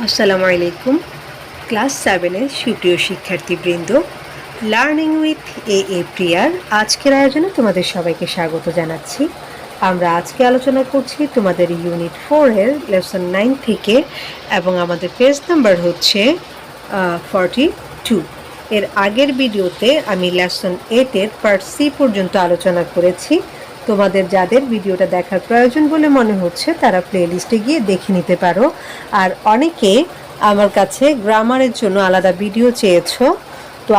আসসালামু আলাইকুম। ক্লাস 7-এর সুপ্রিয় শিক্ষার্থীবৃন্দ, লার্নিং উইথ এ প্রিয়ার আজকের আয়োজনে তোমাদের সবাইকে স্বাগত জানাচ্ছি। আমরা আজকে আলোচনা করছি তোমাদের ইউনিট 4-এর লেসন 9 থেকে, এবং আমাদের পেজ নাম্বার হচ্ছে 42। এর আগের ভিডিওতে আমি লেসন 8-এর পার্ট সি পর্যন্ত আলোচনা করেছি। তোমাদের যাদের ভিডিওটা দেখার প্রয়োজন বলে মনে হচ্ছে তারা প্লেলিস্টে গিয়ে দেখে নিতে পারো। আর অনেকে আমার কাছে গ্রামারের জন্য আলাদা ভিডিও চেয়েছো, তো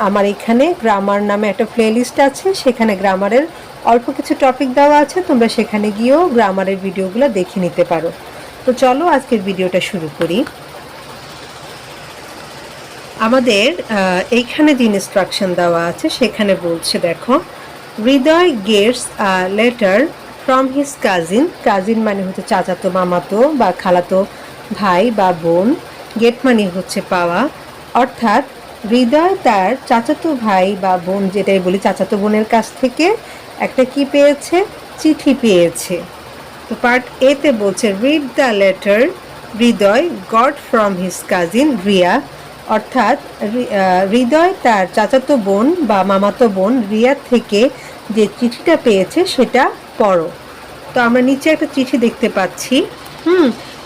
আমার এখানে গ্রামার নামে একটা প্লেলিস্ট আছে, সেখানে গ্রামারের অল্প কিছু টপিক দেওয়া আছে, তোমরা সেখানে গিয়েও গ্রামারের ভিডিওগুলো দেখে নিতে পারো। তো চলো আজকের ভিডিওটা শুরু করি। আমাদের এইখানে যে ইনস্ট্রাকশন দেওয়া আছে সেখানে বলছে, দেখো, Hridoy gets a letter from his cousin. Cousin মানে হচ্ছে চাচাতো, মামাতো বা খালাতো ভাই বা বোন। গেট মানে হচ্ছে পাওয়া, অর্থাৎ হৃদয় তার চাচাতো ভাই বা বোন, যেটাই বলি চাচাতো বোনের কাছ থেকে একটা কি পেয়েছে, চিঠি পেয়েছে। তো পার্ট এতে বলছে read the letter Hriday got from his cousin Riya, অর্থাৎ হৃদয় তার চাচাতো বোন বা মামাতো বোন রিয়া থেকে যে চিঠিটা পেয়েছে সেটা পড়ো। তো আমরা নিচে একটা চিঠি দেখতে পাচ্ছি,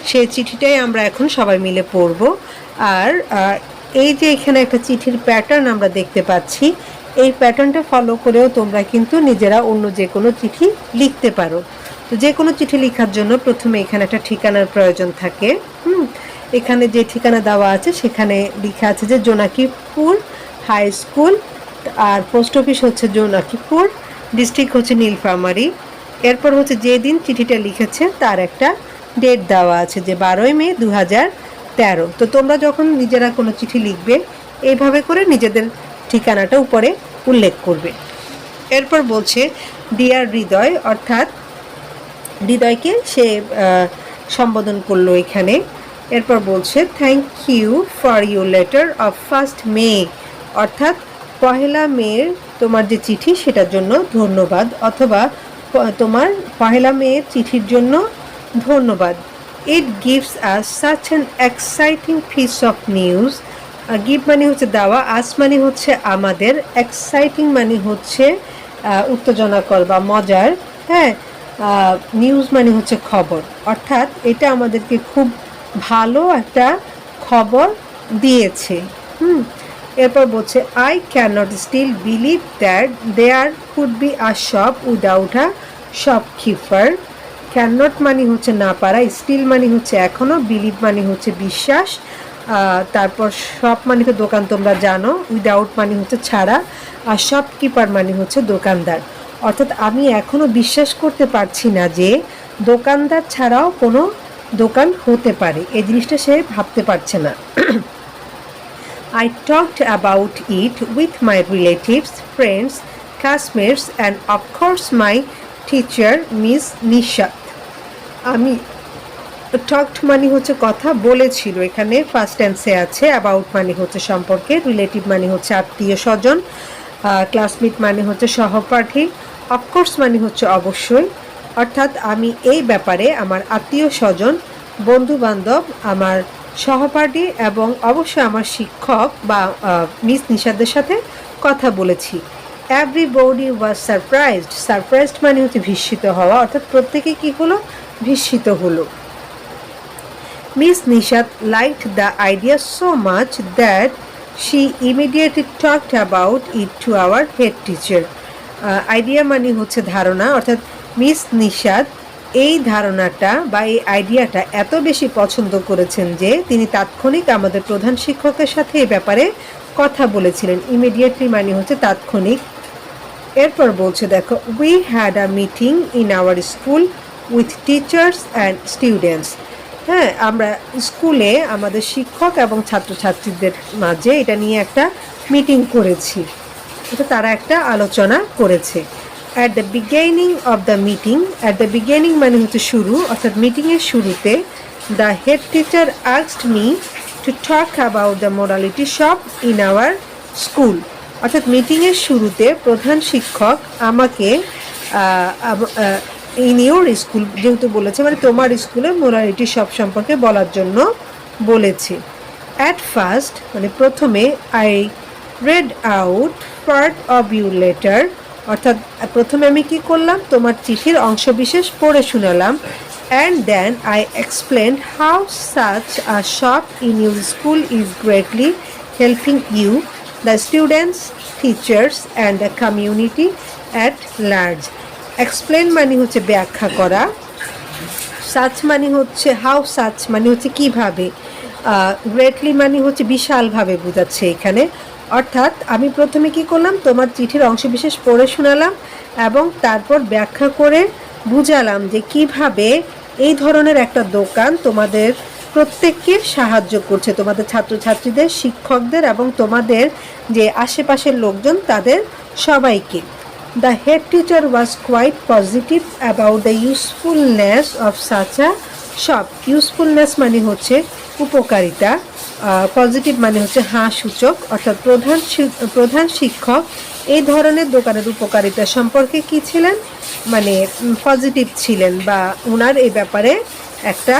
সেই চিঠিটাই আমরা এখন সবাই মিলে পড়ব। আর এই যে এখানে একটা চিঠির প্যাটার্ন আমরা দেখতে পাচ্ছি, এই প্যাটার্নটা ফলো করেও তোমরা কিন্তু নিজেরা অন্য যে কোনো চিঠি লিখতে পারো। তো যে কোনো চিঠি লেখার জন্য প্রথমে এখানে একটা ঠিকানার প্রয়োজন থাকে। এখানে যে ঠিকানা দেওয়া আছে সেখানে লেখা আছে যে জোনাকিপুর হাই স্কুল, আর পোস্ট অফিস হচ্ছে জোনাকিপুর, ডিস্ট্রিক্ট হচ্ছে নীলফামারী। এরপর হচ্ছে যে দিন চিঠিটা লিখেছে তার একটা ডেট দেওয়া আছে, যে 12ই মে 2013। তো তোমরা যখন নিজেরা কোনো চিঠি লিখবে এইভাবে করে নিজেদের ঠিকানাটা উপরে উল্লেখ করবে। এরপর বলছে ডিয়ার হৃদয়, অর্থাৎ হৃদয়কে সে সম্বোধন করলো এখানে। এরপর বলছে thank you for your letter of 1st May, অর্থাৎ 1লা মের তোমার যে চিঠি সেটার জন্য ধন্যবাদ, অথবা তোমার 1লা মের চিঠির জন্য ধন্যবাদ। It gives us such an exciting piece of news. Give মানে হচ্ছে দেওয়া, আস মানে হচ্ছে আমাদের, এক্সাইটিং মানে হচ্ছে উত্তেজনাকর বা মজার, হ্যাঁ, নিউজ মানে হচ্ছে খবর, অর্থাৎ এটা আমাদেরকে খুব ভালো একটা খবর দিয়েছে। এরপর বলছে I can not still believe that there could be a shop without a shopkeeper. Can not মানে হচ্ছে না পারা, স্টিল মানে হচ্ছে এখনো, বিলিভ মানে হচ্ছে বিশ্বাস, তারপর শপ মানে তো দোকান তোমরা জানো, উইদাউট মানে হচ্ছে ছাড়া, আর শপকিপার মানে হচ্ছে দোকানদার। অর্থাৎ আমি এখনো বিশ্বাস করতে পারছি না যে দোকানদার ছাড়াও কোনো দোকান হতে পারে, এই জিনিসটা সে ভাবতে পারছে না। I talked about it with my relatives, friends, classmates and of course my teacher Miss Nishat. আমি টকড মানে হচ্ছে কথা বলেছিল, এখানে ফার্স্ট টেন্সে আছে। অ্যাবাউট মানে হচ্ছে সম্পর্কে, রিলেটিভ মানে হচ্ছে আত্মীয় স্বজন, ক্লাসমেট মানে হচ্ছে সহপাঠী, অফকোর্স মানে হচ্ছে অবশ্যই, অর্থাৎ আমি এই ব্যাপারে আমার আত্মীয় স্বজন, বন্ধু বান্ধব, আমার সহপাঠী এবং অবশ্যই আমার শিক্ষক বা মিস নিশাদের সাথে কথা বলেছি। Everybody was surprised. সারপ্রাইজড মানে হচ্ছে বিস্মিত হওয়া, অর্থাৎ প্রত্যেকে কি হলো, বিস্মিত হলো। Miss Nishat liked the idea so much that she immediately talked about it to our head teacher. Idea মানে হচ্ছে ধারণা, অর্থাৎ মিস নিশাত এই ধারণাটা বা এই আইডিয়াটা এত বেশি পছন্দ করেছেন যে তিনি তাৎক্ষণিক আমাদের প্রধান শিক্ষকের সাথে এই ব্যাপারে কথা বলেছিলেন। ইমিডিয়েটলি মানে হচ্ছে তাৎক্ষণিক। এরপর বলছে, দেখো, we had a meeting in our school with teachers and students. হ্যাঁ, আমরা স্কুলে আমাদের শিক্ষক এবং ছাত্রছাত্রীদের মাঝে এটা নিয়ে একটা মিটিং করেছি, তারা একটা আলোচনা করেছে। At the beginning of the meeting, at the beginning মানে হচ্ছে শুরু, অর্থাৎ মিটিংয়ের শুরুতে, the head teacher asked me to talk about the morality shop in our school, অর্থাৎ মিটিংয়ের শুরুতে প্রধান শিক্ষক আমাকে ইন ইউর স্কুল যেহেতু বলেছে, মানে তোমার স্কুলে মোরালিটি শপ সম্পর্কে বলার জন্য বলেছে। অ্যাট ফার্স্ট মানে প্রথমে I red out part of your letter, অর্থাৎ প্রথমে আমি কি করলাম, তোমার চিঠির অংশবিশেষ পড়ে শোনালাম। And then I explain how such a shop in your school is greatly helping you, the students, teachers and the community at large. Explain মানে হচ্ছে ব্যাখ্যা করা, সাচ মানে হচ্ছে হাউ সাচ মানে হচ্ছে কিভাবে, গ্রেটলি মানে হচ্ছে বিশালভাবে বোঝাচ্ছে এখানে। অর্থাৎ আমি প্রথমে কি করলাম, তোমার চিঠির অংশবিশেষ পড়ে শোনালাম এবং তারপর ব্যাখ্যা করে বুঝালাম যে কিভাবে এই ধরনের একটা দোকান তোমাদের প্রত্যেককে সাহায্য করছে, তোমাদের ছাত্রছাত্রীদের, শিক্ষকদের এবং তোমাদের যে আশেপাশের লোকজন তাদের সবাইকে। The head teacher was quite positive about the usefulness of such a shop. Usefulness মানে হচ্ছে উপকারিতা, পজিটিভ মানে হচ্ছে হ্যাঁ সূচক, অর্থাৎ প্রধান শিক্ষক এই ধরনের দোকানের উপকারিতা সম্পর্কে কি ছিলেন, মানে পজিটিভ ছিলেন, বা ওনার এই ব্যাপারে একটা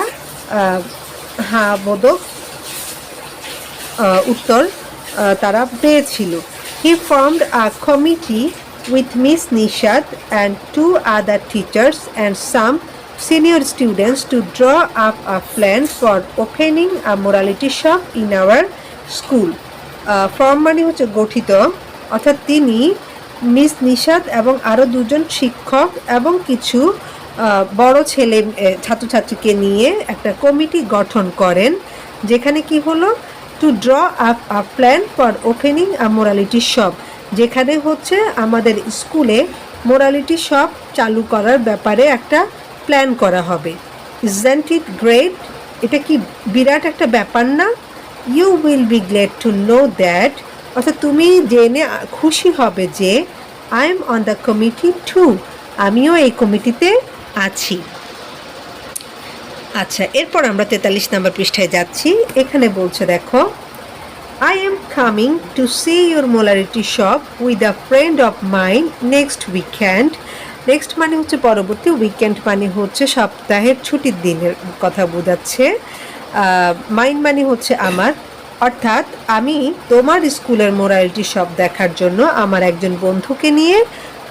হ্যাঁ বোধক উত্তর তারা পেয়েছিল। He formed a committee with Miss Nishad and 2 other teachers and some senior students to draw up a plan for opening a morality shop in our school. Form মানে হচ্ছে গঠিত, অর্থাৎ তিনি মিস নিশাদ এবং আরও 2জন শিক্ষক এবং কিছু বড় ছাত্রছাত্রীকে নিয়ে একটা কমিটি গঠন করেন, যেখানে কি হলো, two draw up a plan for opening a morality shop, যেখানে হচ্ছে আমাদের স্কুলে মোরালিটি শপ চালু করার ব্যাপারে একটা প্ল্যান করা হবে। Isn't it great? এটা কি বিরাট একটা ব্যাপার না? You will be glad to know that, অর্থাৎ তুমি জেনে খুশি হবে যে I am on the committee too, আমিও এই কমিটিতে আছি। আচ্ছা, এরপর আমরা 43 নম্বর পৃষ্ঠায় যাচ্ছি। এখানে বলছে দেখো, I am coming to see your molarity shop with a friend of mine next weekend. Next মানে হচ্ছে পরবর্তী, উইকেন্ড মানে হচ্ছে সপ্তাহের ছুটির দিনের কথা বোঝাচ্ছে, মাইন মানে হচ্ছে আমার, অর্থাৎ আমি তোমার স্কুলের মোরালিটি শপ দেখার জন্য আমার একজন বন্ধুকে নিয়ে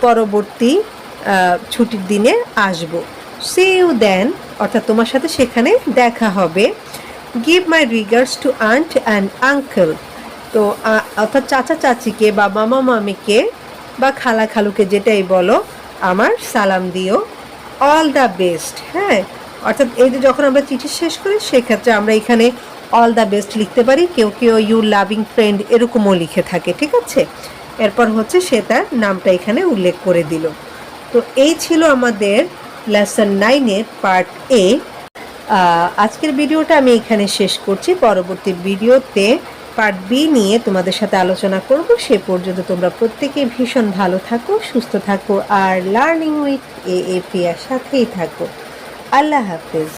পরবর্তী ছুটির দিনে আসব। সি ইউ দেন, অর্থাৎ তোমার সাথে সেখানে দেখা হবে। Give my regards to aunt and uncle, তো অর্থাৎ চাচা চাচিকে বা মামা মামিকে বা খালা খালুকে যেটাই বলো আমার সালাম দিও। অল দ্য বেস্ট, হ্যাঁ, অর্থাৎ এই যে যখন আমরা চিঠি শেষ করি সেক্ষেত্রে আমরা এখানে অল দ্য বেস্ট লিখতে পারি, কেউ কেউ ইউ লাভিং ফ্রেন্ড এরকমও লিখে থাকে, ঠিক আছে। এরপর হচ্ছে সে তার নামটা এখানে উল্লেখ করে দিল। তো এই ছিল আমাদের লেসন 9-এর পার্ট এ। আজকের ভিডিওটা আমি এখানে শেষ করছি। পরবর্তী ভিডিওতে পার্ট বি নিয়ে তোমাদের সাথে আলোচনা করব। সে পর্যন্ত তোমরা প্রত্যেকেই ভীষণ ভালো থাকো, সুস্থ থাকো আর লার্নিং উইথ এ প্রিয়ার সাথেই থাকো। আল্লাহ হাফেজ।